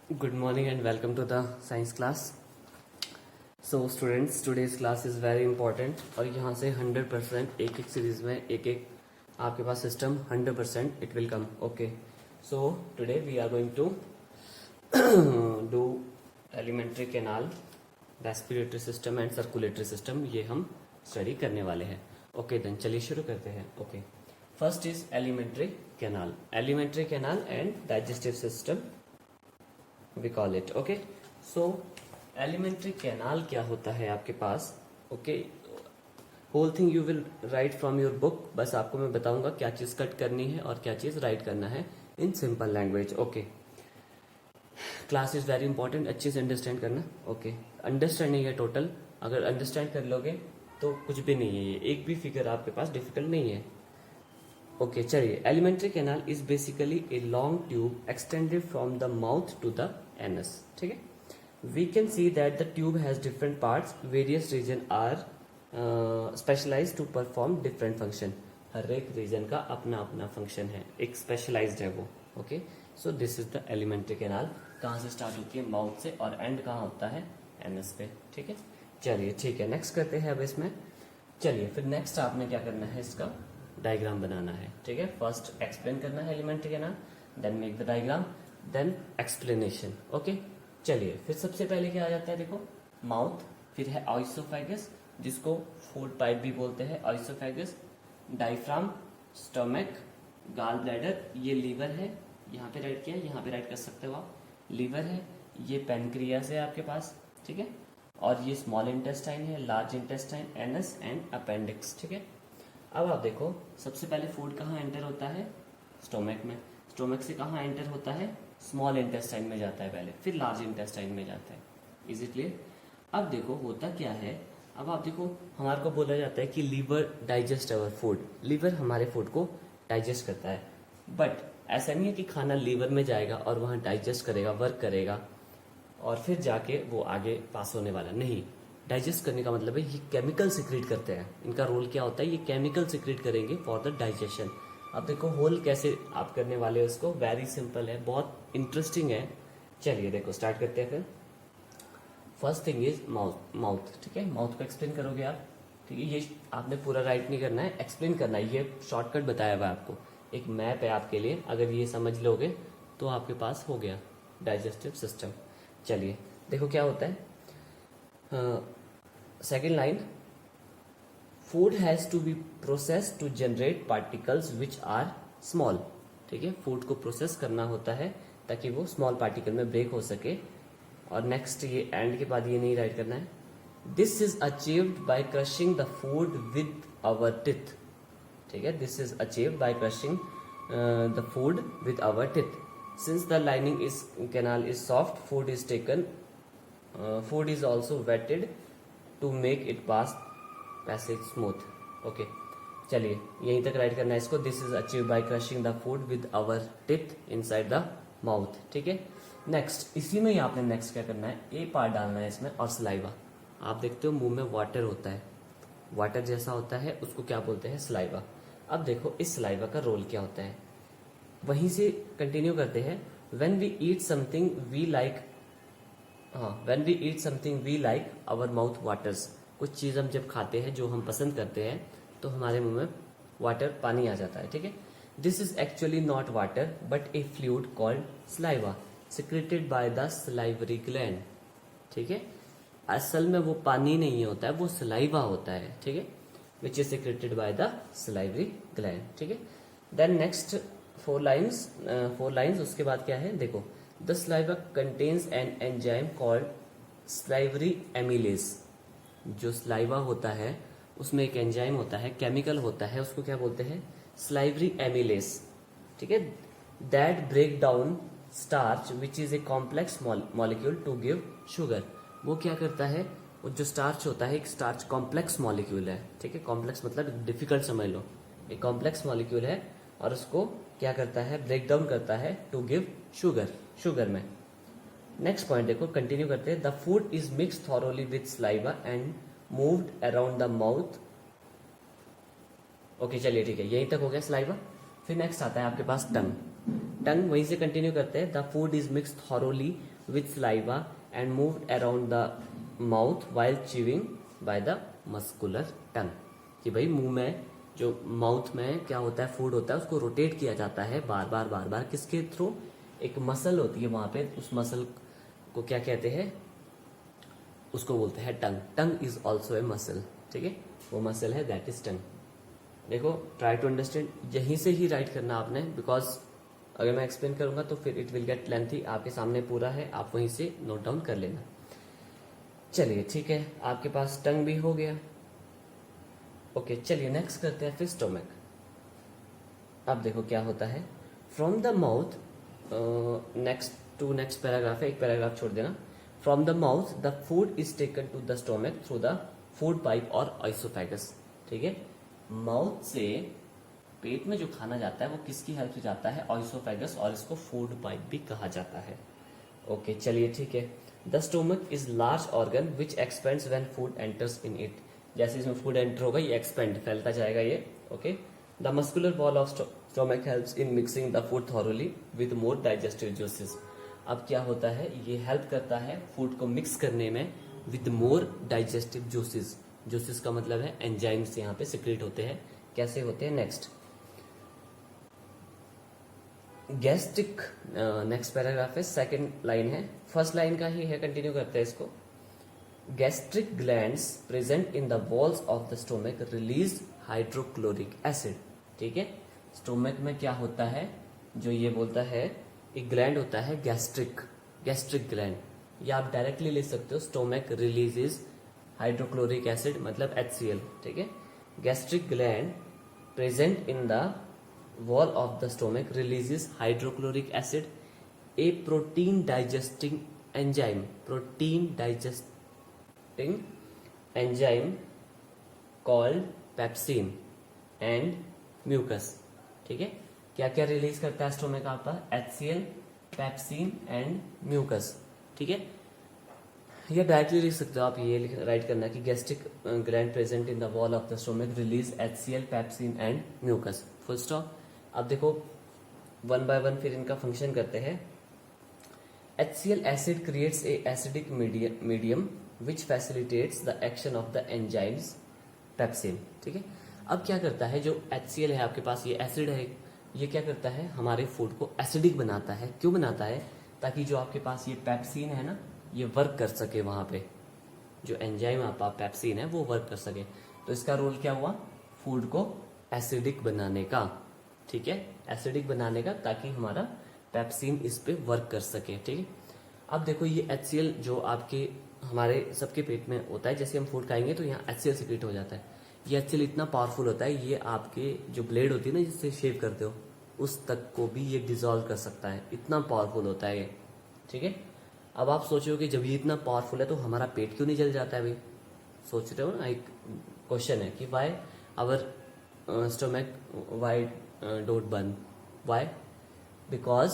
Good morning and welcome to the science class. So students, today's class is very important और यहाँ से 100% एक एक सीरीज में एक एक आपके पास system 100% it will come. Okay. So today we are going to do elementary canal, respiratory system and circulatory system. ये हम स्टडी करने वाले हैं. Okay then चलिए शुरू करते हैं. Okay. First is elementary canal. Elementary canal and digestive system we call it. Okay. So elementary canal क्या होता है आपके पास. Okay. Whole thing you will write from your book. बस आपको मैं बताऊंगा क्या चीज कट करनी है और क्या चीज राइट करना है in simple language. Okay. Class is very important. अच्छे से अंडरस्टैंड करना. ओके. अंडरस्टैंडिंग है टोटल. अगर अंडरस्टैंड कर लोगे तो कुछ भी नहीं है. ये एक भी फिगर आपके पास डिफिकल्ट नहीं है. ओके चलिए. Alimentary canal is basically a long tube extended from the mouth to the anus. ठीक है. We can see that the tube has different parts. Various region are specialise to perform different function. हर एक रीजन का अपना अपना function है. एक स्पेशलाइज्ड है वो. Okay. So this is the alimentary canal. कहाँ से स्टार्ट होती है? माउथ से. और एंड कहाँ होता है? एनस पे. ठीक है. चलिए ठीक है. नेक्स्ट करते हैं अब इसमें. चलिए फिर नेक्स्ट आपने क्या करना है? इसका डायग्राम बनाना है. ठीक है. फर्स्ट एक्सप्लेन करना है elementary canal, then make the diagram, then explanation. Okay. चलिए फिर सबसे पहले क्या आ जाता है? देखो माउथ, फिर है ऑइसोफेगस जिसको फूड पाइप भी बोलते हैं. Oesophagus, diaphragm, stomach, gall bladder, ये लीवर है. यहाँ पे राइट किया, यहाँ पे राइट कर सकते हो आप. लीवर है, ये पेनक्रियास है आपके पास. ठीक है. और ये स्मॉल इंटेस्टाइन है, large intestine, anus and appendix. ठीक है. अब आप देखो सबसे पहले फूड कहाँ एंटर होता है? स्टोमक में. स्टोमक से कहाँ एंटर होता है? स्मॉल इंटेस्टाइन में जाता है पहले, फिर लार्ज इंटेस्टाइन में जाता है. Is it clear? अब देखो होता क्या है. अब आप देखो हमारे को बोला जाता है कि liver digest our food. Liver हमारे फूड को डाइजेस्ट करता है. बट ऐसा नहीं है कि खाना लीवर में जाएगा और वहाँ डाइजेस्ट करेगा, वर्क करेगा और फिर जाके वो आगे पास होने वाला नहीं. डाइजेस्ट करने का मतलब है ये केमिकल सिक्रेट करते हैं. इनका रोल क्या होता है? ये केमिकल सिक्रेट करेंगे फॉर द डाइजेशन. अब देखो होल कैसे आप करने वाले हो उसको. वेरी सिंपल है, बहुत इंटरेस्टिंग है. चलिए देखो स्टार्ट करते हैं फिर. First thing is mouth. ठीक है. माउथ को एक्सप्लेन करोगे आप. ठीक है. ये आपने पूरा राइट नहीं करना है, एक्सप्लेन करना है. ये शॉर्टकट बताया हुआ है आपको. एक मैप है आपके लिए. अगर ये समझ लोगे तो आपके पास हो गया डाइजेस्टिव सिस्टम. चलिए देखो क्या होता है. Second line, food has to be process to generate particles which are small. ठीक है. फूड को प्रोसेस करना होता है ताकि वो स्मॉल पार्टिकल में ब्रेक हो सके. और नेक्स्ट ये एंड के बाद ये नहीं राइट करना है. This is achieved by crushing the food with our teeth. ठीक है. This is achieved by crushing the food with our teeth. Since the lining is canal is soft, food is taken, food is also wetted to make it pass passage smooth. Okay. चलिए यहीं तक write करना है इसको. This is achieve by crushing the food with our teeth inside the mouth. ठीक है. Next इसी में ही आपने नेक्स्ट क्या करना है? ए पार्ट डालना है इसमें. और सलाइवा. आप देखते हो मुंह में वाटर होता है, वाटर जैसा होता है, उसको क्या बोलते हैं? सलाइवा. अब देखो इस सलाइवा का रोल क्या होता है. वहीं से कंटिन्यू करते हैं. When we eat something we like, when we eat something we like our mouth waters. कुछ चीज हम जब खाते हैं जो हम पसंद करते हैं तो हमारे मुंह में वाटर, पानी आ जाता है. ठीक है. This is actually not water but A fluid called saliva secreted by the salivary gland. ठीक है. असल में वो पानी नहीं होता है, वो सलाइवा होता है. ठीक है. Which is secreted by the salivary gland. ठीक है. Then next four lines. उसके बाद क्या है? देखो the saliva contains an enzyme called salivary amylase. जो सलाइवा होता है उसमें एक एंजाइम होता है, केमिकल होता है, उसको क्या बोलते हैं? Salivary amylase. ठीक है. That break down starch which is a complex molecule to give sugar. वो क्या करता है? वो जो स्टार्च होता है, एक स्टार्च कॉम्प्लेक्स मॉलिक्यूल है. ठीक है. कॉम्प्लेक्स मतलब डिफिकल्ट समझ लो. एक कॉम्प्लेक्स मॉलिक्यूल है और उसको क्या करता है? ब्रेक डाउन करता है टू गिव शुगर, शुगर में. नेक्स्ट पॉइंट देखो, कंटिन्यू करते हैं. The food is mix thoroughly with saliva and moved around the mouth. Okay चलिए ठीक है. यहीं तक हो गया सलाइवा. फिर नेक्स्ट आता है आपके पास टंग. टंग वहीं से कंटिन्यू करते हैं। The food is mix thoroughly with saliva and moved around the mouth while chewing by the muscular tongue. कि भाई मुंह में जो माउथ में क्या होता है, फूड होता है, उसको रोटेट किया जाता है बार बार किसके थ्रू? एक मसल होती है वहां पे, उस मसल को क्या कहते हैं? उसको बोलते हैं tongue. Tongue is also a muscle, ठीक है, वो मसल है, दैट इज टंग। देखो, ट्राई टू अंडरस्टैंड, यहीं से ही राइट करना आपने, बिकॉज अगर मैं एक्सप्लेन करूंगा तो फिर इट विल गेट लेंथी। आपके सामने पूरा है, आप वहीं से नोट डाउन कर लेना। चलिए ठीक है, आपके पास टंग भी हो गया। ओके, चलिए नेक्स्ट करते हैं फिर स्टोमक। अब देखो क्या होता है, from the mouth, next paragraph है, एक पैराग्राफ छोड़ देना। From the mouth the food is taken to the stomach through the food pipe और ऑइसोफेगस। ठीक है, माउथ से पेट में जो खाना जाता है वो किसकी हेल्प से जाता है? ऑइसोफेगस, और इसको फूड पाइप भी कहा जाता है। ओके चलिए ठीक है। The stomach is large organ which expends when food enters in it. जैसे इसमें फूड एंटर होगा ये एक्सपेंड, फैलता जाएगा ये। Okay, the muscular wall of stomach helps in mixing the food thoroughly with more digestive juices. अब क्या होता है, ये हेल्प करता है फूड को मिक्स करने में with more digestive juices. Juices का मतलब है एंजाइम्स यहाँ पे सिक्रेट होते हैं। कैसे होते हैं? नेक्स्ट गैस्ट्रिक, नेक्स्ट पैराग्राफ है, सेकंड लाइन है, फर्स्ट लाइन का ही है, कंटिन्यू करते हैं इसको। Gastric glands present in the walls of the stomach release hydrochloric acid. ठीक है, स्टोमक में क्या होता है, जो ये बोलता है, एक ग्लैंड होता है गैस्ट्रिक ग्लैंड, या आप डायरेक्टली ले सकते हो स्टोमक रिलीजेज हाइड्रोक्लोरिक एसिड, मतलब HCl। ठीक है, gastric gland present in the wall of the stomach releases hydrochloric acid, a protein digesting enzyme called pepsin and mucus। ठीक है, क्या क्या रिलीज करता है स्टोमक आपका? HCl, pepsin and mucus. ठीक है, या डायरेक्टली लिख सकते हो आप, ये राइट करना कि gastric gland present in the wall of the stomach release HCl, pepsin and mucus, full stop. अब देखो वन बाय वन फिर इनका फंक्शन करते हैं। HCl acid creates a acidic medium which facilitates the action of the enzymes pepsin. ठीक है, अब क्या करता है, जो HCl है आपके पास, ये एसिड है, ये क्या करता है, हमारे फूड को एसिडिक बनाता है। क्यों बनाता है? ताकि जो आपके पास ये पेप्सिन है ना, ये वर्क कर सके, वहां पे जो एंजाइम आपका पेप्सिन है वो वर्क कर सके। तो इसका रोल क्या हुआ? फूड को एसिडिक बनाने का। ठीक है, एसिडिक बनाने का, ताकि हमारा पेप्सिन इस पे वर्क कर सके। ठीक है, अब देखो ये HCl जो आपके हमारे सबके पेट में होता है, जैसे हम फूड खाएंगे तो यहाँ HCl सिक्रेट हो जाता है। ये HCl इतना पावरफुल होता है, ये आपके जो ब्लेड होती है ना जिससे शेव करते हो, उस तक को भी ये डिजोल्व कर सकता है, इतना पावरफुल होता है ये। ठीक है, अब आप सोच रहे हो कि जब ये इतना पावरफुल है तो हमारा पेट क्यों नहीं जल जाता है भाई? सोच रहे हो ना, एक क्वेश्चन है कि why our stomach why don't burn, why? Because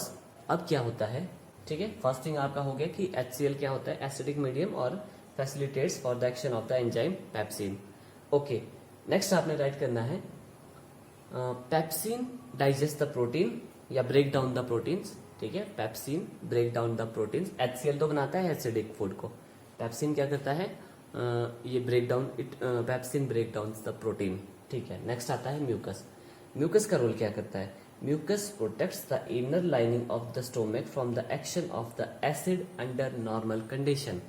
अब क्या होता है, ठीक है, फर्स्ट थिंग आपका हो गया कि HCl क्या होता है, एसिडिक मीडियम, और facilitates for the action of the enzyme pepsin. Okay, next आपने राइट करना है, पेप्सिन डाइजेस्ट द प्रोटीन या ब्रेक डाउन द प्रोटीन्स। ठीक है, pepsin break down the proteins. HCl तो बनाता है एसिडिक फूड को, पेप्सिन क्या करता है, ये break down, pepsin break down the protein. ठीक है, नेक्स्ट आता है म्यूकस। म्यूकस का रोल क्या करता है? Mucus protects the inner lining of the stomach from the action of the acid under normal condition.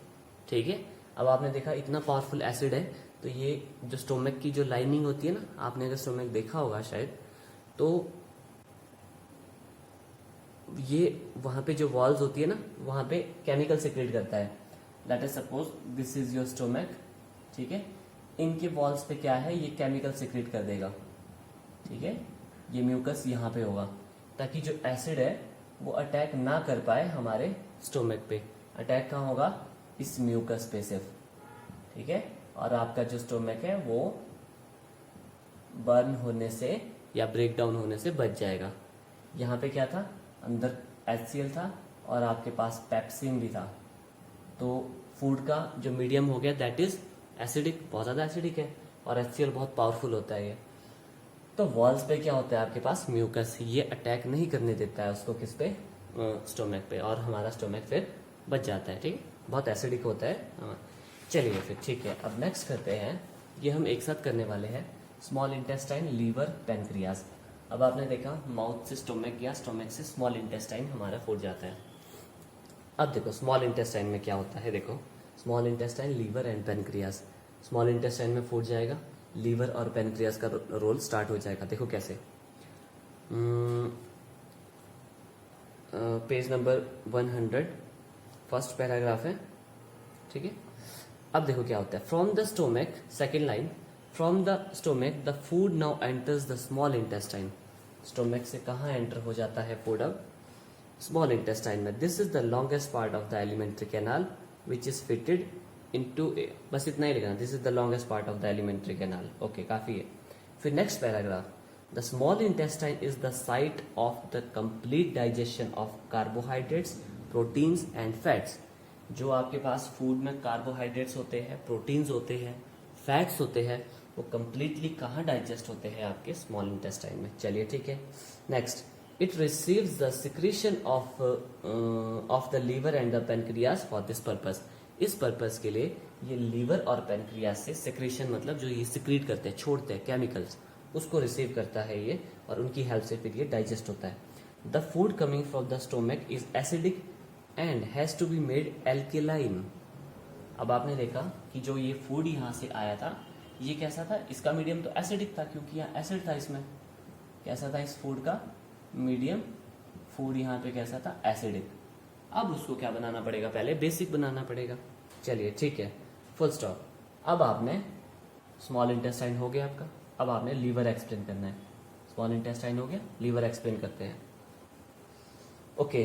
ठीक है, अब आपने देखा इतना पावरफुल एसिड है, तो ये जो स्टोमक की जो लाइनिंग होती है ना, आपने अगर स्टोमक देखा होगा शायद, तो ये वहां पे जो वॉल्स होती है ना, वहां पे केमिकल सिक्रेट करता है। Let us suppose this is your stomach. ठीक है, इनके वॉल्स पे क्या है, ये केमिकल सिक्रेट कर देगा। ठीक है, ये म्यूकस यहाँ पे होगा, ताकि जो एसिड है वो अटैक ना कर पाए हमारे स्टोमक पे। अटैक कहाँ होगा? इस म्यूकस पे सिर्फ। ठीक है, और आपका जो स्टोमक है वो बर्न होने से या ब्रेक डाउन होने से बच जाएगा। यहाँ पे क्या था, अंदर HCl था और आपके पास पेप्सिन भी था, तो फूड का जो मीडियम हो गया दैट इज एसिडिक, बहुत ज्यादा एसिडिक है, और HCl बहुत पावरफुल होता है ये। तो वॉल्स पे क्या होता है आपके पास, म्यूकस, ये अटैक नहीं करने देता है उसको, किस पे, स्टोमक पे, और हमारा स्टोमक फिर बच जाता है। ठीक है, बहुत एसिडिक होता है। चलिए फिर ठीक है, अब नेक्स्ट करते हैं, ये हम एक साथ करने वाले हैं, स्मॉल इंटेस्टाइन, लीवर, पेनक्रियाज। अब आपने देखा माउथ से स्टोमक गया, स्टोमक से स्मॉल इंटेस्टाइन हमारा फूट जाता है। अब देखो स्मॉल इंटेस्टाइन में क्या होता है, देखो small intestine, liver and pancreas. Small intestine में फूट जाएगा, लीवर और पेनक्रियाज का रोल स्टार्ट हो जाएगा। देखो कैसे, पेज नंबर 100, फर्स्ट पैराग्राफ है। ठीक है, अब देखो क्या होता है, from the stomach, second line, from the stomach the food now enters the small intestine. Stomach से कहाँ एंटर हो जाता है फूड अब, स्मॉल इंटेस्टाइन में। This is the longest part of the alimentary canal which is fitted into, बस इतना ही लिखना, this is the longest part of the alimentary canal. Okay, काफी है। फिर next paragraph, the small intestine is the site of the complete digestion of carbohydrates, proteins and fats. जो आपके पास food में carbohydrates होते हैं, प्रोटीन्स होते हैं, फैट्स होते हैं, वो कंप्लीटली कहाँ डाइजेस्ट होते हैं, आपके स्मॉल इंटेस्टाइन में। चलिए ठीक है, next, it receives the secretion of the liver and the pancreas for this purpose। इस पर्पस के लिए ये लीवर और पेनक्रियास से सिक्रीशन, मतलब जो ये सिक्रीट करते हैं, छोड़ते हैं केमिकल्स, उसको रिसीव करता है ये, और उनकी हेल्प से फिर ये डाइजेस्ट होता है। The food coming from the stomach is acidic and has to be made alkaline. अब आपने देखा कि जो ये फूड यहाँ से आया था, ये कैसा था, इसका मीडियम तो एसिडिक था, क्योंकि यहाँ एसिड था इसमें। कैसा था इस फूड का मीडियम, फूड यहाँ पे कैसा था, एसिडिक। अब उसको क्या बनाना पड़ेगा, पहले बेसिक बनाना पड़ेगा। चलिए ठीक है, फुल स्टॉप। अब आपने स्मॉल इंटेस्टाइन हो गया आपका, अब आपने लीवर एक्सप्लेन करना है। स्मॉल इंटेस्टाइन हो गया, लीवर एक्सप्लेन करते हैं। Okay,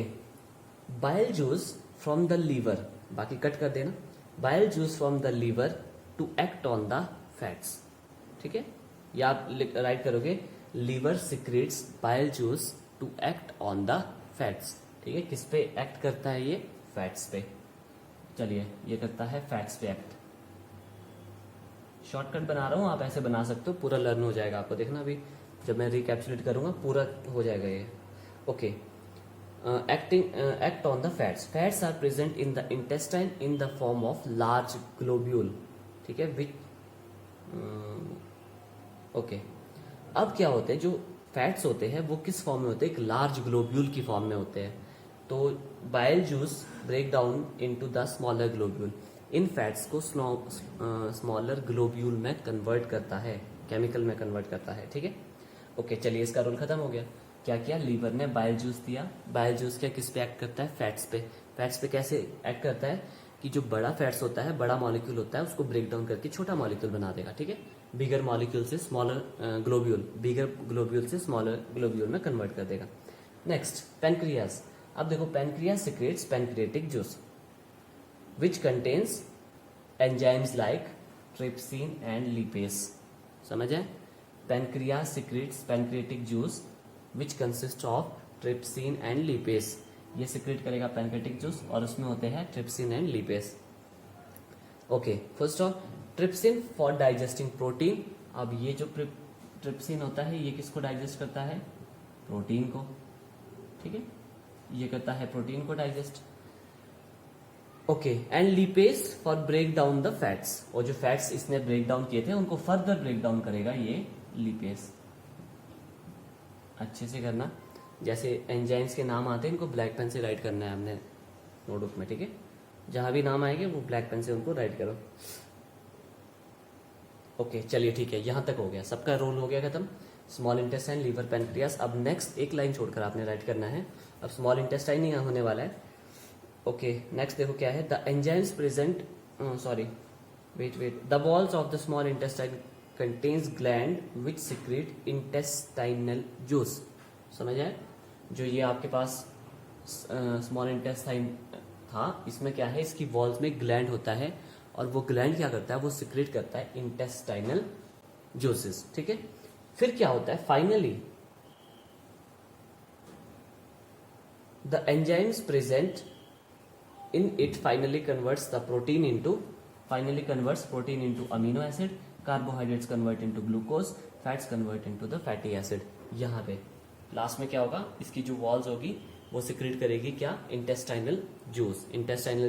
bile juice from the liver, बाकी कट कर देना, bile juice from the liver to act on the fats. ठीक है, या आप राइट करोगे, liver secretes bile juice to act on the fats. ठीक है, किस पे एक्ट करता है ये, फैट्स पे। चलिए, ये करता है फैट्स पे एक्ट। शॉर्टकट बना रहा हूं, आप ऐसे बना सकते हो, पूरा लर्न हो जाएगा आपको। देखना अभी जब मैं रिकैप्चुलेट करूंगा पूरा हो जाएगा ये। Okay, act on the fats, fats are present in the intestine in the form of large globule. ठीक है, विच ओके, अब क्या होते हैं, जो फैट्स होते हैं वो किस फॉर्म में होते हैं, एक लार्ज ग्लोब्यूल की फॉर्म में होते हैं। तो bile juice break down into the smaller globule, इन फैट्स को स्मॉलर ग्लोब्यूल में कन्वर्ट करता है, केमिकल में कन्वर्ट करता है। ठीक है, ओके, चलिए इसका रोल खत्म हो गया। क्या किया, लीवर ने बाइल जूस दिया, बाइल जूस क्या किस पे एक्ट करता है, फैट्स पे। फैट्स पे कैसे एक्ट करता है कि जो बड़ा फैट्स होता है, बड़ा मॉलिक्यूल होता है, उसको ब्रेक डाउन करके छोटा मॉलिक्यूल बना देगा। ठीक है, बिगर मॉलिक्यूल से स्मॉलर ग्लोब्यूल, बिगर ग्लोब्यूल से स्मॉलर ग्लोब्यूल में कन्वर्ट कर देगा। Next, pancreas. अब देखो, pancreas secretes pancreatic juice which contains enzymes like trypsin and lipase. समझ है, pancreas secretes pancreatic juice which consist of trypsin and lipase. ये सिक्रेट करेगा पेनक्रियाटिक जूस, और उसमें होते हैं trypsin and lipase. Okay, first of trypsin for digesting protein. अब ये जो ट्रिप्सिन होता है, ये किसको डाइजेस्ट करता है, प्रोटीन को। ठीक है, ये करता है प्रोटीन को digest. Okay, and lipase for break down the fats, और जो फैट्स इसने ब्रेक डाउन किए थे उनको फर्दर ब्रेक डाउन करेगा ये लिपेस। अच्छे से करना, जैसे एंजाइम्स के नाम आते हैं इनको ब्लैक पेन से राइट करना है हमने नोटबुक में। ठीक है, जहां भी नाम आएंगे वो ब्लैक पेन से उनको राइट करो। ओके, चलिए ठीक है, यहां तक हो गया, सबका रोल हो गया खत्म। Small intestine, liver, pancreas. अब नेक्स्ट एक लाइन छोड़कर आपने राइट करना है, अब स्मॉल इंटेस्टाइन ही यहाँ होने वाला है। ओके, नेक्स्ट देखो क्या है, the enzymes present, sorry wait, the walls of the small intestine contains gland which secrete intestinal juice. समझ आए, जो ये आपके पास स्मॉल इंटेस्टाइन था, इसमें क्या है, इसकी वॉल्स में ग्लैंड होता है, और वो ग्लैंड क्या करता है, वो सिक्रेट करता है इंटेस्टाइनल जूसेस। ठीक है, फिर क्या होता है, finally the enzymes present in it finally converts protein into amino acid carbohydrates convert into glucose, fats convert into the fatty acid. यहाँ पे लास्ट में क्या होगा, इसकी जो वॉल्स होगी वो सिक्रेट करेगी क्या, इंटेस्टाइनल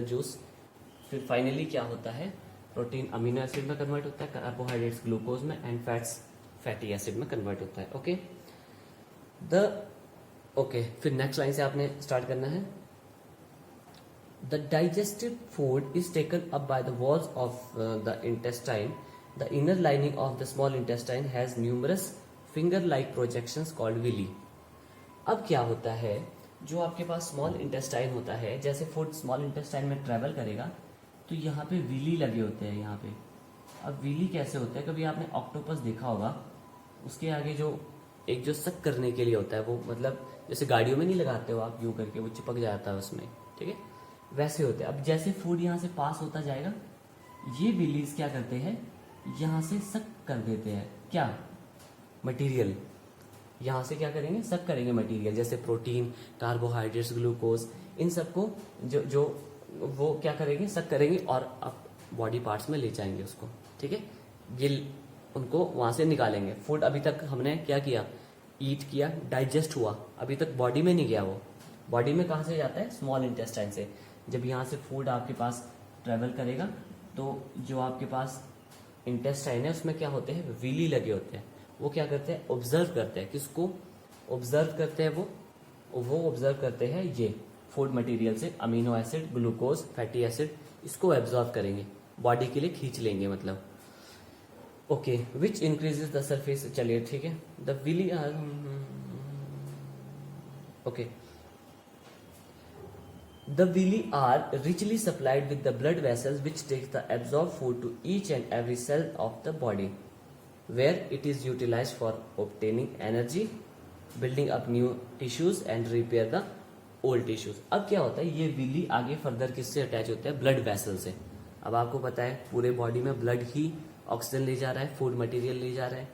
जूस। फिर फाइनली क्या होता है, प्रोटीन अमीनो एसिड में कन्वर्ट होता है, कार्बोहाइड्रेट्स ग्लूकोज में, एंड फैट्स फैटी एसिड में कन्वर्ट होता है। ओके फिर नेक्स्ट लाइन से आपने स्टार्ट करना है। The digestive food is taken up by the walls of the intestine. The inner lining of the small intestine has numerous finger like projections called villi. अब क्या होता है, जो आपके पास स्मॉल इंटेस्टाइन होता है, जैसे फूड स्मॉल इंटेस्टाइन में ट्रेवल करेगा तो यहाँ पे विली लगे होते हैं यहाँ पे। अब विली कैसे होते हैं, कभी आपने ऑक्टोपस देखा होगा, उसके आगे जो सक करने के लिए होता है, वो मतलब जैसे गाड़ियों में नहीं लगाते हो आप यूं करके, वो चिपक जाता है उसमें, ठीक है, वैसे होते हैं। अब जैसे फूड यहाँ से पास होता जाएगा, ये विलीज क्या करते हैं, यहाँ से सक कर देते हैं क्या, मटेरियल। यहाँ से क्या करेंगे, सक करेंगे मटेरियल, जैसे प्रोटीन, कार्बोहाइड्रेट्स, ग्लूकोज, इन सबको जो वो क्या करेंगे, सक करेंगे और अब बॉडी पार्ट्स में ले जाएंगे उसको, ठीक है, ये उनको वहां से निकालेंगे। फूड अभी तक हमने क्या किया, ईट किया, डाइजेस्ट हुआ, अभी तक बॉडी में नहीं गया, वो बॉडी में कहाँ से जाता है, स्मॉल इंटेस्टाइन से। जब यहाँ से फूड आपके पास ट्रेवल करेगा तो जो आपके पास इंटेस्टाइन है उसमें क्या होते हैं, विली लगे होते हैं। वो क्या करते हैं, ऑब्जर्व करते हैं, किसको ऑब्जर्व करते हैं, वो ऑब्जर्व करते हैं ये फूड मटेरियल से amino acid, glucose, fatty acid, इसको एब्जॉर्व करेंगे, बॉडी के लिए खींच लेंगे मतलब। Okay which increases the surface, चलिए ठीक है, the villi are okay the villi are richly supplied with the blood vessels which takes the absorb food to each and every cell of the body where it is utilised for obtaining energy, building up new tissues and repair the old tissues. अब क्या होता है, ये Willie आगे further किससे attach होता है, blood vessel से। अब आपको पता है पूरे बॉडी में ब्लड ही ऑक्सीजन ले जा रहा है, फूड मटेरियल ले जा रहा है,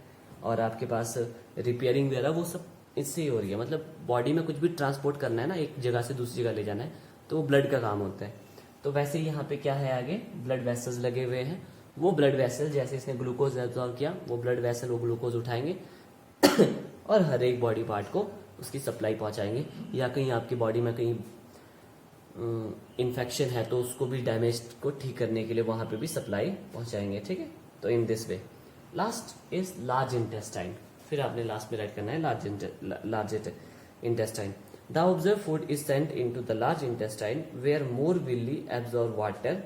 और आपके पास रिपेयरिंग वगैरह वो सब इससे ही हो रही है। मतलब बॉडी में कुछ भी ट्रांसपोर्ट करना है ना, एक जगह से दूसरी जगह ले जाना है, तो वो ब्लड का काम होता है। तो वैसे ही यहाँ पे क्या है, आगे ब्लड वेसल्स लगे हुए हैं। वो ब्लड वेसल, जैसे इसने ग्लूकोज एब्जॉर्व किया, वो ब्लड वेसल वो ग्लूकोज उठाएंगे और हर एक बॉडी पार्ट को उसकी सप्लाई पहुंचाएंगे, या कहीं आपकी बॉडी में कहीं इन्फेक्शन है तो उसको भी, डैमेज को ठीक करने के लिए वहां पे भी सप्लाई पहुंचाएंगे, ठीक है। तो in this way last is large intestine. फिर आपने लास्ट में राइट करना है large intestine. The observe food is sent into the large intestine where more villi absorb water.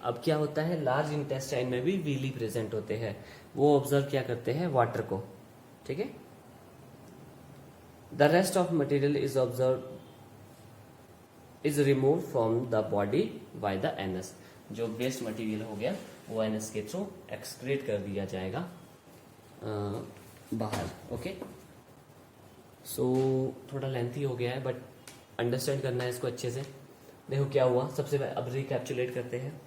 अब क्या होता है, लार्ज इंटेस्टाइन में भी विली प्रेजेंट होते हैं, वो ऑब्जर्व क्या करते हैं, वाटर को, ठीक है। The rest of material is remove from the body by the anus. जो वेस्ट मटेरियल हो गया वो एनस के थ्रू एक्सक्रीट कर दिया जाएगा बाहर। ओके सो थोड़ा लेंथी हो गया है बट अंडरस्टैंड करना है इसको अच्छे से। देखो क्या हुआ, सबसे पहले अब रिकैप्चुलेट करते हैं।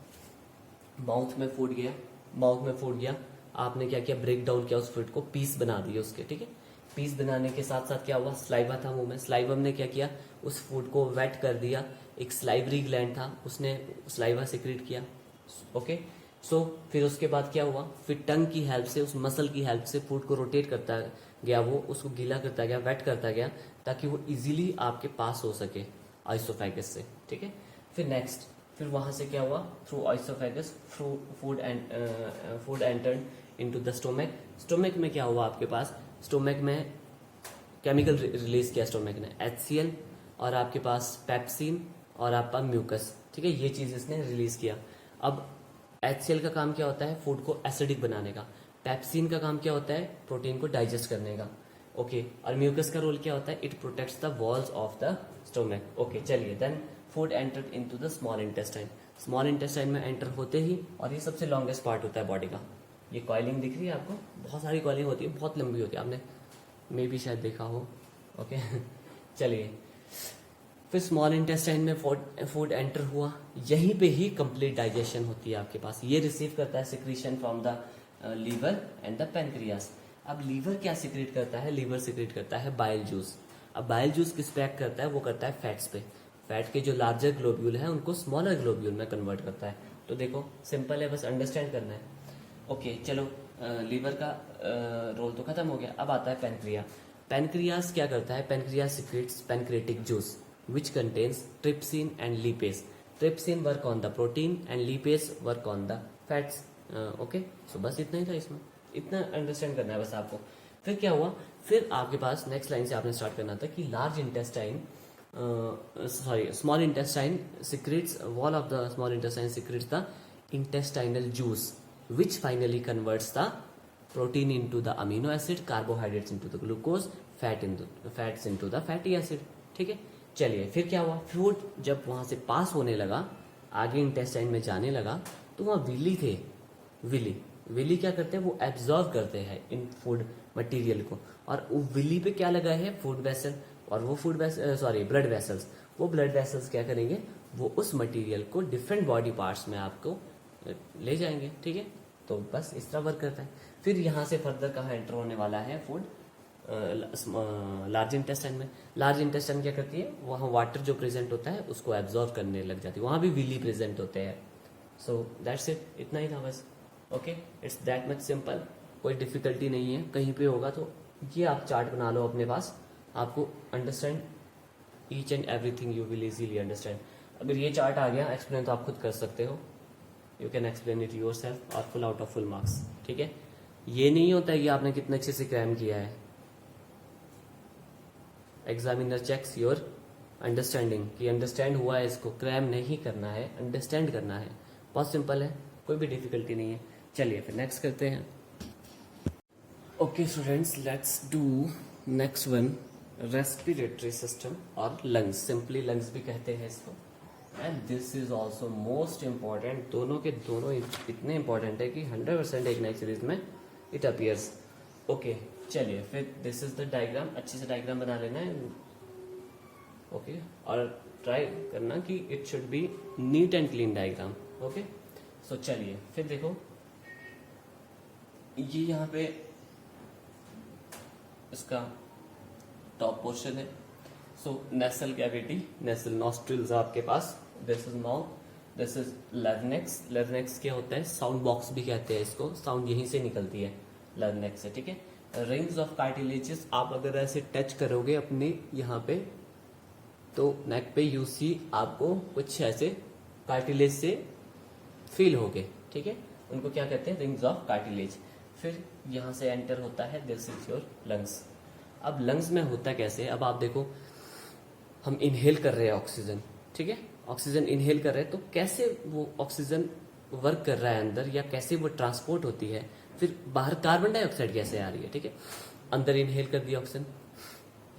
माउथ में फूड गया, आपने क्या किया, ब्रेक डाउन किया उस फूड को, पीस बना दिए उसके, ठीक है। पीस बनाने के साथ साथ क्या हुआ, स्लाइवा था मुंह में, स्लाइवा ने क्या किया, उस फूड को वेट कर दिया। एक स्लाइवरी ग्लैंड था, उसने स्लाइवा सिक्रेट किया। ओके सो फिर उसके बाद क्या हुआ, फिर टंग की हेल्प से, उस मसल की हेल्प से फूड को रोटेट करता गया, वो उसको गीला करता गया, वेट करता गया, ताकि वो इजीली आपके पास हो सके आइसोफेगस से, ठीक है। फिर वहां से क्या हुआ, through oesophagus food entered into the stomach. Stomach में क्या हुआ आपके पास, स्टोमक में केमिकल रिलीज किया स्टोमक ने, HCl और आपके पास पेप्सिन और आपका म्यूकस, ठीक है, ये चीज इसने रिलीज किया। अब HCl का काम क्या होता है, फूड को एसिडिक बनाने का। पेप्सिन का काम क्या होता है, प्रोटीन को डाइजेस्ट करने का। ओके और म्यूकस का रोल क्या होता है, it protects the walls of the stomach. Okay चलिए, then food entered into the small intestine. Small intestine में एंटर होते ही, और ये सबसे लॉन्गेस्ट पार्ट होता है बॉडी का, ये कॉइलिंग दिख रही है आपको, बहुत सारी कॉइलिंग होती है, बहुत लंबी होती है, आपने मे भी शायद देखा हो। ओके चलिए, फिर स्मॉल इंटेस्टाइन में फूड एंटर हुआ, यहीं पे ही कंप्लीट डाइजेशन होती है आपके पास। ये रिसीव करता है secretion from the liver and the pancreas. अब लीवर क्या सिक्रेट करता है, लीवर सिक्रेट करता है बाइल जूस। अब बाइल जूस किस पे एक्ट करता है, वो करता है फैट्स पे। फैट के जो लार्जर ग्लोब्यूल है उनको स्मॉलर ग्लोब्यूल में कन्वर्ट करता है। तो देखो सिंपल है, बस अंडरस्टैंड करना है। ओके चलो लीवर का रोल तो खत्म हो गया, अब आता है पेनक्रिया। पेनक्रियास क्या करता है? Pancreas secretes pancreatic juice which contains trypsin and lipase. Trypsin work on the protein and lipase work on the fats. Okay, so बस इतना ही था इसमें, इतना अंडरस्टैंड करना है बस आपको। फिर क्या हुआ? फिर आपके पास नेक्स्ट लाइन से आपने स्टार्ट करना था कि large intestine small intestine secretes, wall of the small intestine secretes the intestinal juice which finally converts the protein into the amino acid, carbohydrates into the glucose, fats into the fatty acid। ठीक है, चलिए फिर क्या हुआ? Food जब वहां से पास होने लगा, आगे इंटेस्टाइन में जाने लगा, तो वहाँ विली थे। विली क्या करते हैं? वो एब्जॉर्व करते हैं इन फूड मटेरियल को, और वो विली पे क्या लगा है? Food vessel. और वो ब्लड वेसल्स, वो ब्लड वेसल्स क्या करेंगे? वो उस मटेरियल को डिफरेंट बॉडी पार्ट्स में आपको ले जाएंगे। ठीक है, तो बस इस तरह वर्क करता है। फिर यहाँ से फर्दर कहाँ एंटर होने वाला है फूड? लार्ज इंटेस्टाइन में। लार्ज इंटेस्टाइन क्या करती है? वहाँ वाटर जो प्रेजेंट होता है उसको एब्जॉर्व करने लग जाती है, वहाँ भी विली प्रेजेंट होते हैं। सो दैट्स इट, इतना ही था बस। Okay, it's that much simple, कोई डिफिकल्टी नहीं है। कहीं पे होगा तो ये आप चार्ट बना लो अपने पास, आपको understand each and everything, you will easily understand. अगर ये चार्ट आ गया एक्सप्लेन तो आप खुद कर सकते हो, you can explain it yourself और full out of full marks. ठीक है, ये नहीं होता है कि आपने कितने अच्छे से क्रैम किया है। एग्जामिनर चेक्स योर अंडरस्टैंडिंग, कि अंडरस्टैंड हुआ है, इसको क्रैम नहीं करना है, अंडरस्टैंड करना है। बहुत सिंपल है, कोई भी डिफिकल्टी नहीं है। चलिए फिर नेक्स्ट करते हैं। Okay students, let's do next one, respiratory system और लंग्स, सिंपली लंग्स भी कहते हैं इसको। And this is also most important, दोनों के दोनों इतने इंपॉर्टेंट है कि 100% एक नई सीरीज में इट अपीयर्स। ओके, चलिए फिर दिस इज द डायग्राम, अच्छे से डायग्राम बना लेना है। ओके, और ट्राई करना कि it should be neat and clean diagram. Okay, so चलिए फिर देखो, ये यहाँ पे इसका टॉप पोर्शन है। सो नेसल कैविटी, नेसल नॉस्ट्रिल्स आपके पास, this is mouth, this is larynx. Larynx क्या होता है? साउंड बॉक्स भी कहते हैं इसको, साउंड यहीं से निकलती है लर्नेक्स से। ठीक है, रिंग्स ऑफ कार्टिलेजेस, आप अगर ऐसे टच करोगे अपने यहाँ पे तो नेक पे यू सी आपको कुछ ऐसे कार्टिलेज से फील होगे। ठीक है, उनको क्या कहते हैं? Rings of cartilage. फिर यहाँ से एंटर होता है दिस इज योर लंग्स। अब लंग्स में होता कैसे? अब आप देखो, हम इनहेल कर रहे हैं ऑक्सीजन, ठीक है, ऑक्सीजन इनहेल कर रहे हैं, तो कैसे वो ऑक्सीजन वर्क कर रहा है अंदर, या कैसे वो ट्रांसपोर्ट होती है, फिर बाहर कार्बन डाइऑक्साइड कैसे आ रही है। ठीक है, अंदर इनहेल कर दिया ऑक्सीजन,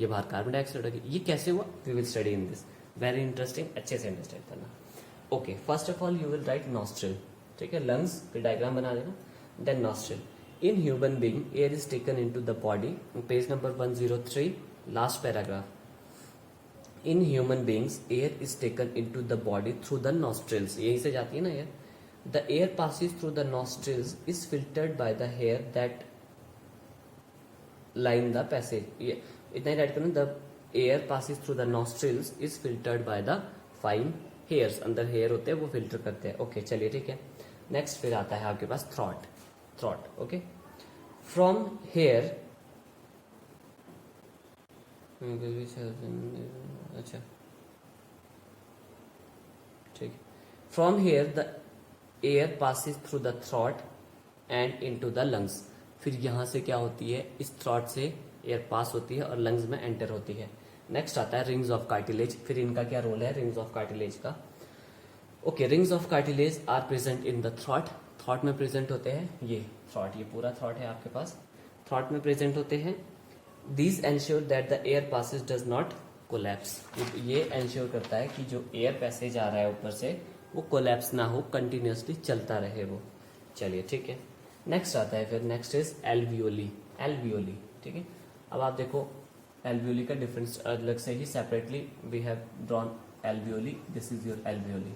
ये बाहर कार्बन डाइऑक्साइड आ गई, ये कैसे हुआ? We will study in this, very interesting, अच्छे से अंडरस्टैंड करना। Okay, first of all you will write nostril. ठीक है, लंग्स, फिर डायग्राम बना देना, then nostril. In human being, air is taken into the body. Page number 103, last paragraph. In human beings, air is taken into the body through the nostrils. यहीं से जाती है ना air. The air passes through the nostrils is filtered by the hair that line the passage. ये इतना ही right करना। The air passes through the nostrils is filtered by the fine hairs. अंदर hair होते हैं, वो फिल्टर करते हैं। Okay, चलिए ठीक है। नेक्स्ट फिर आता है आपके पास थ्रॉट। ओके, फ्रॉम हेयर, अच्छा ठीक, from here the air passes through the throat and into the lungs. फिर यहां से क्या होती है? इस थ्रॉट से एयर पास होती है और लंग्स में एंटर होती है। नेक्स्ट आता है रिंग्स ऑफ कार्टिलेज। फिर इनका क्या रोल है रिंग्स ऑफ कार्टिलेज का? Okay, rings of cartilage are present in the throat. Throat में प्रेजेंट होते हैं, ये थ्रॉट, ये पूरा थ्रॉट है आपके पास, थ्रॉट में प्रेजेंट होते हैं। These ensure that the air passes does not collapse. ये एंश्योर करता है कि जो एयर पैसेज आ रहा है ऊपर से वो कोलैप्स ना हो, कंटिन्यूसली चलता रहे वो। चलिए ठीक है, नेक्स्ट आता है फिर, नेक्स्ट इज एल्वियोली। एल्वियोली, ठीक है। अब आप देखो एल्वियोली का डिफरेंस अलग से ही separately we have drawn alveoli, this is your alveoli.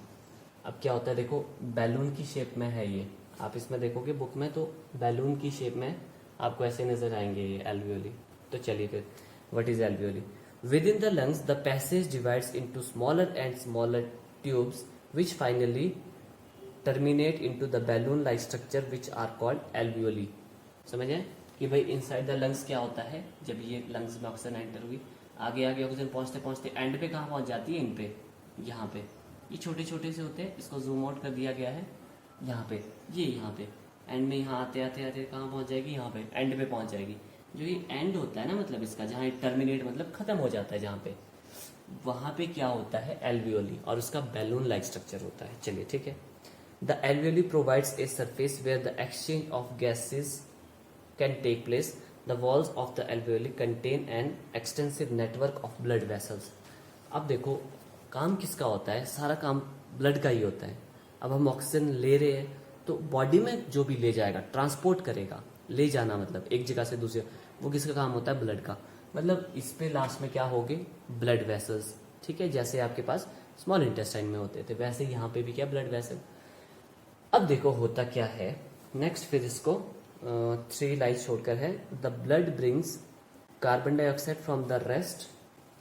अब क्या होता है देखो, बैलून की शेप में है ये, आप इसमें देखोगे बुक में तो बैलून की शेप में आपको ऐसे नजर आएंगे ये एल्वियोली। तो चलिए फिर, what is alveoli? With in the lungs the passage divides into smaller and smaller tubes which finally terminate into the balloon like structure which are called alveoli. समझे कि भाई इनसाइड द लंग्स क्या होता है, जब ये लंग्स में oxygen enter हुई, आगे आगे ऑक्सीजन पहुंचते पहुंचते एंड पे कहाँ पहुंच जाती है, इन पे, यहाँ पे, ये छोटे छोटे से होते हैं, इसको जूम आउट कर दिया गया है यहाँ पे, ये यहाँ पे एंड में, यहाँ आते आते आते कहाँ पहुंच जाएगी, यहाँ पे एंड पे पहुंच जाएगी। जो ये एंड होता है ना, मतलब इसका जहाँ ये टर्मिनेट मतलब खत्म हो जाता है जहाँ पे, वहां पे क्या होता है, एल्वियोली, और उसका बैलून लाइक स्ट्रक्चर होता है। चलिए ठीक है। The alveoli provides a surface where the exchange of gases can take place. The walls of the alveoli contain an extensive network of blood vessels. अब देखो काम किसका होता है, सारा काम ब्लड का ही होता है। अब हम ऑक्सीजन ले रहे हैं तो बॉडी में जो भी ले जाएगा, ट्रांसपोर्ट करेगा, ले जाना मतलब एक जगह से दूसरी, वो किसका काम होता है, ब्लड का। मतलब इस पे लास्ट में क्या होगे, ब्लड वेसल्स। ठीक है, जैसे आपके पास स्मॉल इंटेस्टाइन में होते थे, वैसे यहाँ पे भी क्या, ब्लड वेसल। अब देखो होता क्या है नेक्स्ट, फिर इसको 3 लाइन छोड़कर है, the blood brings carbon dioxide from the rest.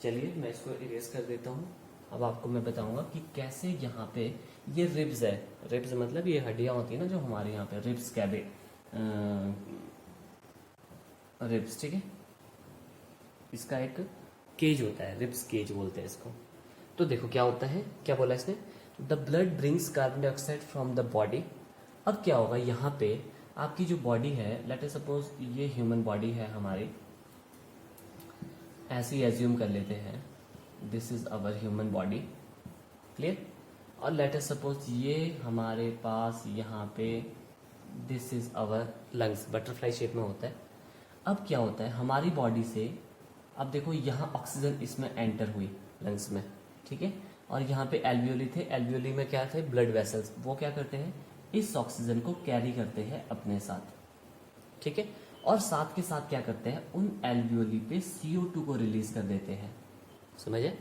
चलिए मैं इसको इरेज कर देता हूँ। अब आपको मैं बताऊंगा कि कैसे यहाँ पे ये रिब्स है, रिब्स मतलब ये हड्डियां होती है ना जो हमारे यहाँ पे, रिब्स कैबे, रिब्स, ठीक है, इसका एक केज होता है, रिब्स केज बोलते हैं इसको। तो देखो क्या होता है, क्या बोला इसने, the blood brings carbon dioxide from the body. अब क्या होगा यहाँ पे, आपकी जो बॉडी है, लेट अस सपोज ये ह्यूमन बॉडी है हमारी, ऐसे ही एज्यूम कर लेते हैं, this is our human body, clear. और लेट अस सपोज ये हमारे पास यहाँ पे, this is our lungs, butterfly shape में होता है। अब क्या होता है हमारी बॉडी से, अब देखो यहाँ ऑक्सीजन इसमें एंटर हुई लंग्स में, ठीक है, और यहाँ पे एल्वियोली थे, एल्वियोली में क्या थे, ब्लड वेसल्स, वो क्या करते हैं, इस ऑक्सीजन को कैरी करते हैं अपने साथ, ठीक है, और साथ के साथ क्या करते हैं, उन एल्वियोली पे CO2 को रिलीज कर देते हैं। समझे,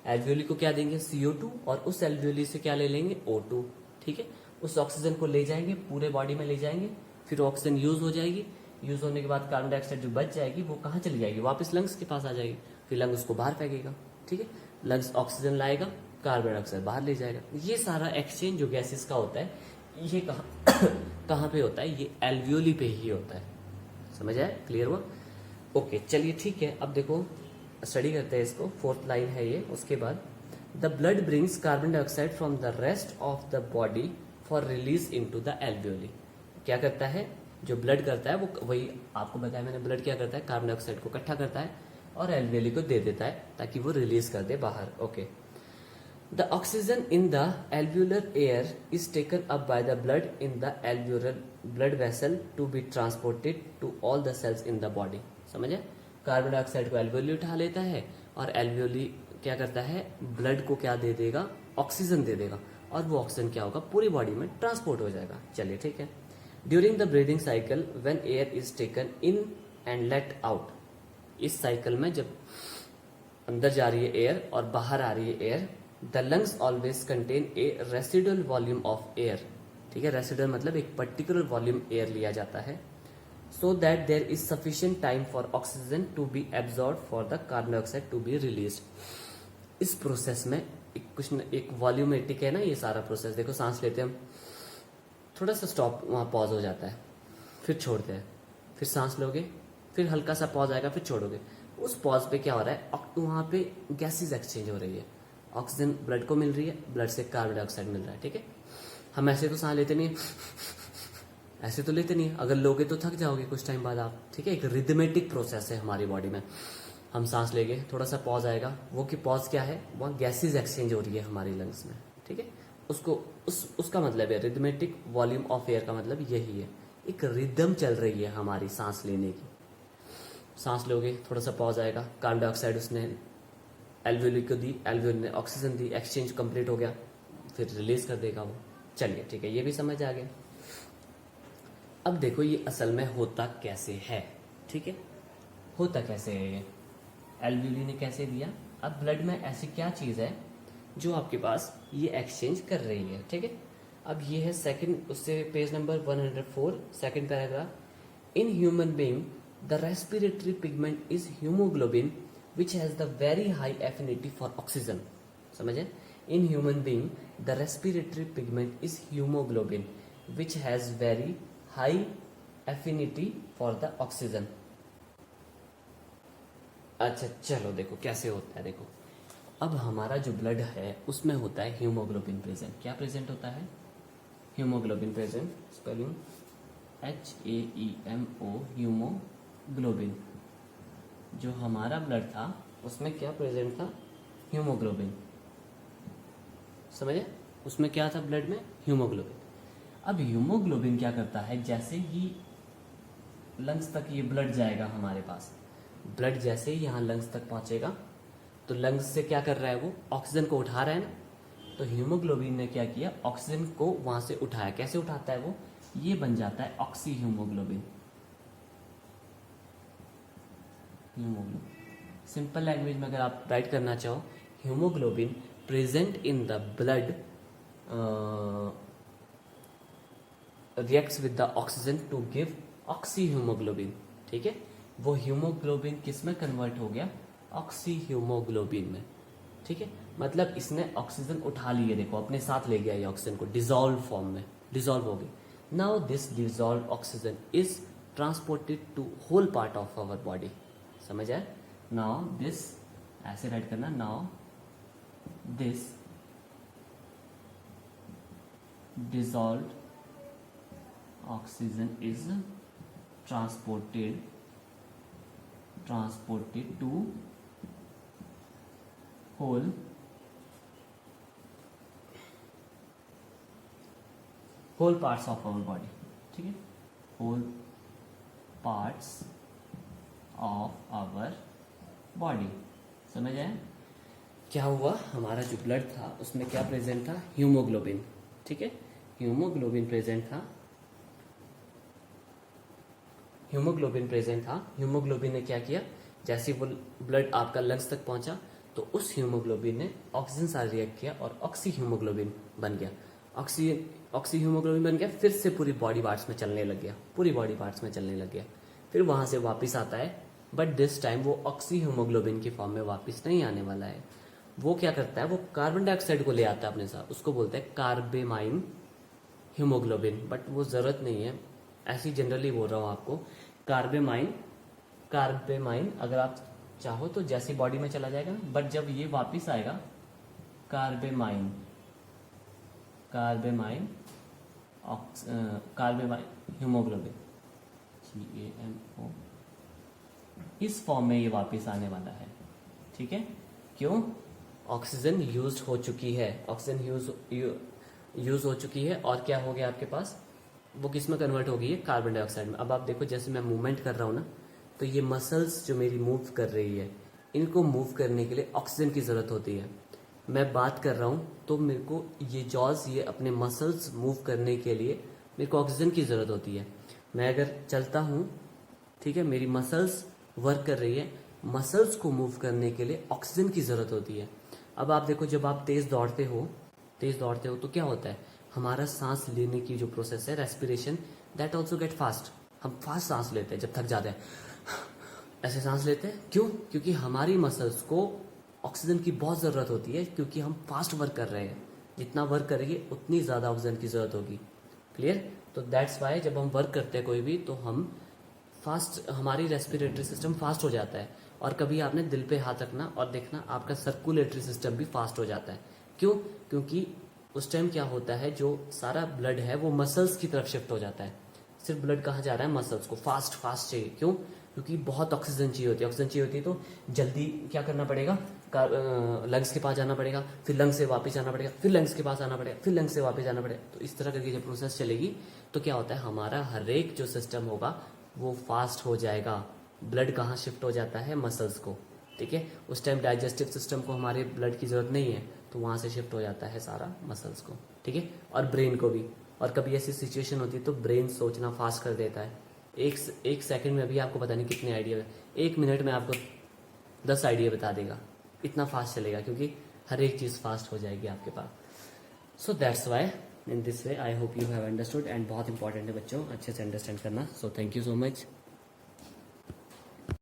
एल्वियोली को क्या देंगे, CO2, और उस एल्वियोली से क्या ले लेंगे, O2, ठीक है, उस ऑक्सीजन को ले जाएंगे, पूरे बॉडी में ले जाएंगे, फिर ऑक्सीजन यूज हो जाएगी, यूज होने के बाद कार्बन डाइऑक्साइड जो बच जाएगी वो कहाँ चली जाएगी, वापस लंग्स के पास आ जाएगी, फिर लंग्स उसको बाहर फेंकेगा, ठीक है, लंग्स ऑक्सीजन लाएगा, कार्बन डाइऑक्साइड बाहर ले जाएगा। ये सारा एक्सचेंज जो गैसेस का होता है, ये कहाँ पे होता है, ये एल्वियोली पे ही होता है। समझ आया, क्लियर हुआ, ओके। चलिए ठीक है, अब देखो स्टडी करते हैं इसको, 4th लाइन है ये। उसके बाद the blood brings carbon dioxide from the rest of the body for release into the alveoli. क्या करता है, जो ब्लड करता है वो, वही आपको बताया मैंने, ब्लड क्या करता है, कार्बन डाइऑक्साइड को इकट्ठा करता है और एल्वियोली को दे देता है ताकि वो रिलीज कर दे बाहर, okay. The oxygen in the alveolar air is taken up by the blood in the alveolar blood vessel to be transported to all the cells in the body. समझे, कार्बन डाइऑक्साइड को alveoli उठा लेता है और alveoli क्या करता है, blood को क्या दे देगा, ऑक्सीजन दे देगा, और वो ऑक्सीजन क्या होगा, पूरी बॉडी में ट्रांसपोर्ट हो जाएगा। चलिए ठीक है। During the breathing cycle when air is taken in and let out, इस साइकिल में जब अंदर जा रही है एयर और बाहर आ रही है air, the lungs always contain a residual volume of air, ठीक है, रेसिडुअल मतलब एक पर्टिकुलर वॉल्यूम एयर लिया जाता है, so that there is sufficient time for oxygen to be absorbed for the carbon dioxide to be released। इस process में एक वॉल्यूमेट्रिक है ना ये सारा प्रोसेस। देखो सांस लेते हैं हम, थोड़ा सा स्टॉप, वहाँ पॉज हो जाता है, फिर छोड़ते हैं, फिर सांस लोगे, फिर हल्का सा पॉज आएगा, फिर छोड़ोगे। उस पॉज पे क्या हो रहा है, वहाँ पे गैसेज एक्सचेंज हो रही है, ऑक्सीजन ब्लड को मिल रही है, ब्लड से कार्बन डाइऑक्साइड मिल रहा है, ठीक है। हम ऐसे तो सांस लेते नहीं, ऐसे तो लेते नहीं, अगर लोगे तो थक जाओगे कुछ टाइम बाद आप, ठीक है। एक रिदमेटिक प्रोसेस है हमारी बॉडी में, हम सांस लेंगे, थोड़ा सा पॉज आएगा, वो की पॉज क्या है, वहाँ गैसेज एक्सचेंज हो रही है हमारी लंग्स में, ठीक है। उसको उसका मतलब है रिदमेटिक वॉल्यूम ऑफ एयर का मतलब यही है, एक रिदम चल रही है हमारी सांस लेने की। सांस लोगे, थोड़ा सा पॉज आएगा, कार्बन डाइऑक्साइड उसने एल्वियोली को दी, एल्वियोली ने ऑक्सीजन दी, एक्सचेंज कंप्लीट हो गया, फिर रिलीज कर देगा वो। चलिए ठीक है, ये भी समझ आ गया। अब देखो ये असल में होता कैसे है, ठीक है, होता कैसे है ये, एल्वियोली ने कैसे दिया। अब ब्लड में ऐसी क्या चीज़ है जो आपके पास ये एक्सचेंज कर रही है, ठीक है। अब ये है सेकंड, उससे page number 104, second paragraph. In human being the respiratory pigment is haemoglobin which has the very high affinity for oxygen. समझे, in human being the respiratory pigment is haemoglobin which has very high affinity for the oxygen. अच्छा चलो देखो कैसे होता है। देखो अब हमारा जो ब्लड है उसमें होता है हीमोग्लोबिन प्रेजेंट। क्या प्रेजेंट होता है? Haemoglobin present. Spelling HAEMO, haemoglobin. जो हमारा ब्लड था उसमें क्या प्रेजेंट था? हीमोग्लोबिन। समझे? उसमें क्या था ब्लड में? हीमोग्लोबिन। अब हीमोग्लोबिन क्या करता है, जैसे ही लंग्स तक ये ब्लड जाएगा हमारे पास, ब्लड जैसे ही यहाँ लंग्स तक पहुंचेगा तो लंग्स से क्या कर रहा है, वो ऑक्सीजन को उठा रहा है ना। तो हीमोग्लोबिन ने क्या किया, ऑक्सीजन को वहां से उठाया। कैसे उठाता है वो? ये बन जाता है ऑक्सी हीमोग्लोबिन। सिंपल लैंग्वेज में अगर आप राइट करना चाहो, haemoglobin present in the blood reacts with the oxygen to give oxyhaemoglobin. ठीक है, वो हीमोग्लोबिन किस में कन्वर्ट हो गया? ऑक्सी हीमोग्लोबिन में। ठीक है, मतलब इसने ऑक्सीजन उठा लिए, देखो अपने साथ ले गया ये ऑक्सीजन को, डिजॉल्व फॉर्म में डिजॉल्व हो गई। Now this dissolve oxygen is transported to whole part of our body. समझ आए? नाउ दिस, ऐसे राइट करना, now this dissolved oxygen is transported to whole parts of our body। ठीक है, whole parts of our body। समझ आए? क्या हुआ, हमारा जो ब्लड था उसमें क्या प्रेजेंट था? हीमोग्लोबिन। ठीक है, हीमोग्लोबिन प्रेजेंट था। हीमोग्लोबिन ने क्या किया, जैसे वो ब्लड आपका लंग्स तक पहुंचा तो उस हीमोग्लोबिन ने ऑक्सीजन साथ रिएक्ट किया और ऑक्सी हीमोग्लोबिन बन गया। ऑक्सी हीमोग्लोबिन बन गया, फिर से पूरी बॉडी पार्ट्स में चलने लग गया। फिर वहां से वापस आता है, बट दिस टाइम वो ऑक्सी हीमोग्लोबिन की फॉर्म में वापस नहीं आने वाला है। वो क्या करता है, वो कार्बन डाइऑक्साइड को ले आता है अपने साथ, उसको बोलते हैं कार्बेमाइन हीमोग्लोबिन। बट वो जरूरत नहीं है, ऐसी जनरली बोल रहा हूँ आपको। कार्बेमाइन अगर आप चाहो तो जैसी बॉडी में चला जाएगा, बट जब ये वापस आएगा कार्बेमाइन हीमोग्लोबिन GAMO, इस फॉर्म में ये वापस आने वाला है। ठीक है, क्यों? ऑक्सीजन यूज हो चुकी है, यूज हो चुकी है और क्या हो गया आपके पास, वो किस में कन्वर्ट हो गई है? कार्बन डाइऑक्साइड में। अब आप देखो जैसे मैं मूवमेंट कर रहा हूँ ना, तो ये मसल्स जो मेरी मूव कर रही है, इनको मूव करने के लिए ऑक्सीजन की जरूरत होती है। मैं बात कर रहा हूँ तो मेरे को ये जॉज, ये अपने मसल्स मूव करने के लिए मेरे को ऑक्सीजन की जरूरत होती है। मैं अगर चलता हूँ, ठीक है, मेरी मसल्स वर्क कर रही है, मसल्स को मूव करने के लिए ऑक्सीजन की जरूरत होती है। अब आप देखो जब आप तेज दौड़ते हो तो क्या होता है, हमारा सांस लेने की जो प्रोसेस है, respiration, that also get fast. हम फास्ट सांस लेते हैं जब थक जाते हैं, ऐसे सांस लेते हैं। क्यों? क्योंकि हमारी मसल्स को ऑक्सीजन की बहुत जरूरत होती है, क्योंकि हम फास्ट वर्क कर रहे हैं। जितना वर्क करेंगे उतनी ज्यादा ऑक्सीजन की जरूरत होगी। क्लियर? तो दैट्स वाई जब हम वर्क करते हैं कोई भी, तो हम फास्ट, हमारी रेस्पिरेटरी सिस्टम फास्ट हो जाता है। और कभी आपने दिल पे हाथ रखना और देखना, आपका सर्कुलेटरी सिस्टम भी फास्ट हो जाता है। क्यों? क्योंकि उस टाइम क्या होता है, जो सारा ब्लड है वो मसल्स की तरफ शिफ्ट हो जाता है। सिर्फ ब्लड कहाँ जा रहा है? मसल्स को। फास्ट चाहिए। क्यों? क्योंकि बहुत ऑक्सीजन चाहिए होती है। तो जल्दी क्या करना पड़ेगा, लंग्स के पास जाना पड़ेगा, फिर लंग्स से वापस आना पड़ेगा, फिर लंग्स के पास आना पड़ेगा, फिर लंग्स से वापस आना पड़ेगा। तो इस तरह करके जब प्रोसेस चलेगी तो क्या होता है, हमारा हर एक जो सिस्टम होगा वो फास्ट हो जाएगा। ब्लड कहाँ शिफ्ट हो जाता है? मसल्स को। ठीक है, उस टाइम डाइजेस्टिव सिस्टम को हमारे ब्लड की जरूरत नहीं है, तो वहां से शिफ्ट हो जाता है सारा मसल्स को। ठीक है, और ब्रेन को भी। और कभी ऐसी सिचुएशन होती है तो ब्रेन सोचना फास्ट कर देता है। एक सेकंड में, अभी आपको पता नहीं कितने आइडिया है, 1 मिनट में आपको 10 आइडिया बता देगा, इतना फास्ट चलेगा, क्योंकि हर एक चीज फास्ट हो जाएगी आपके पास। So that's why in this way I hope you have understood, and बहुत इंपॉर्टेंट है बच्चों, अच्छे से अंडरस्टैंड करना। So thank you so much.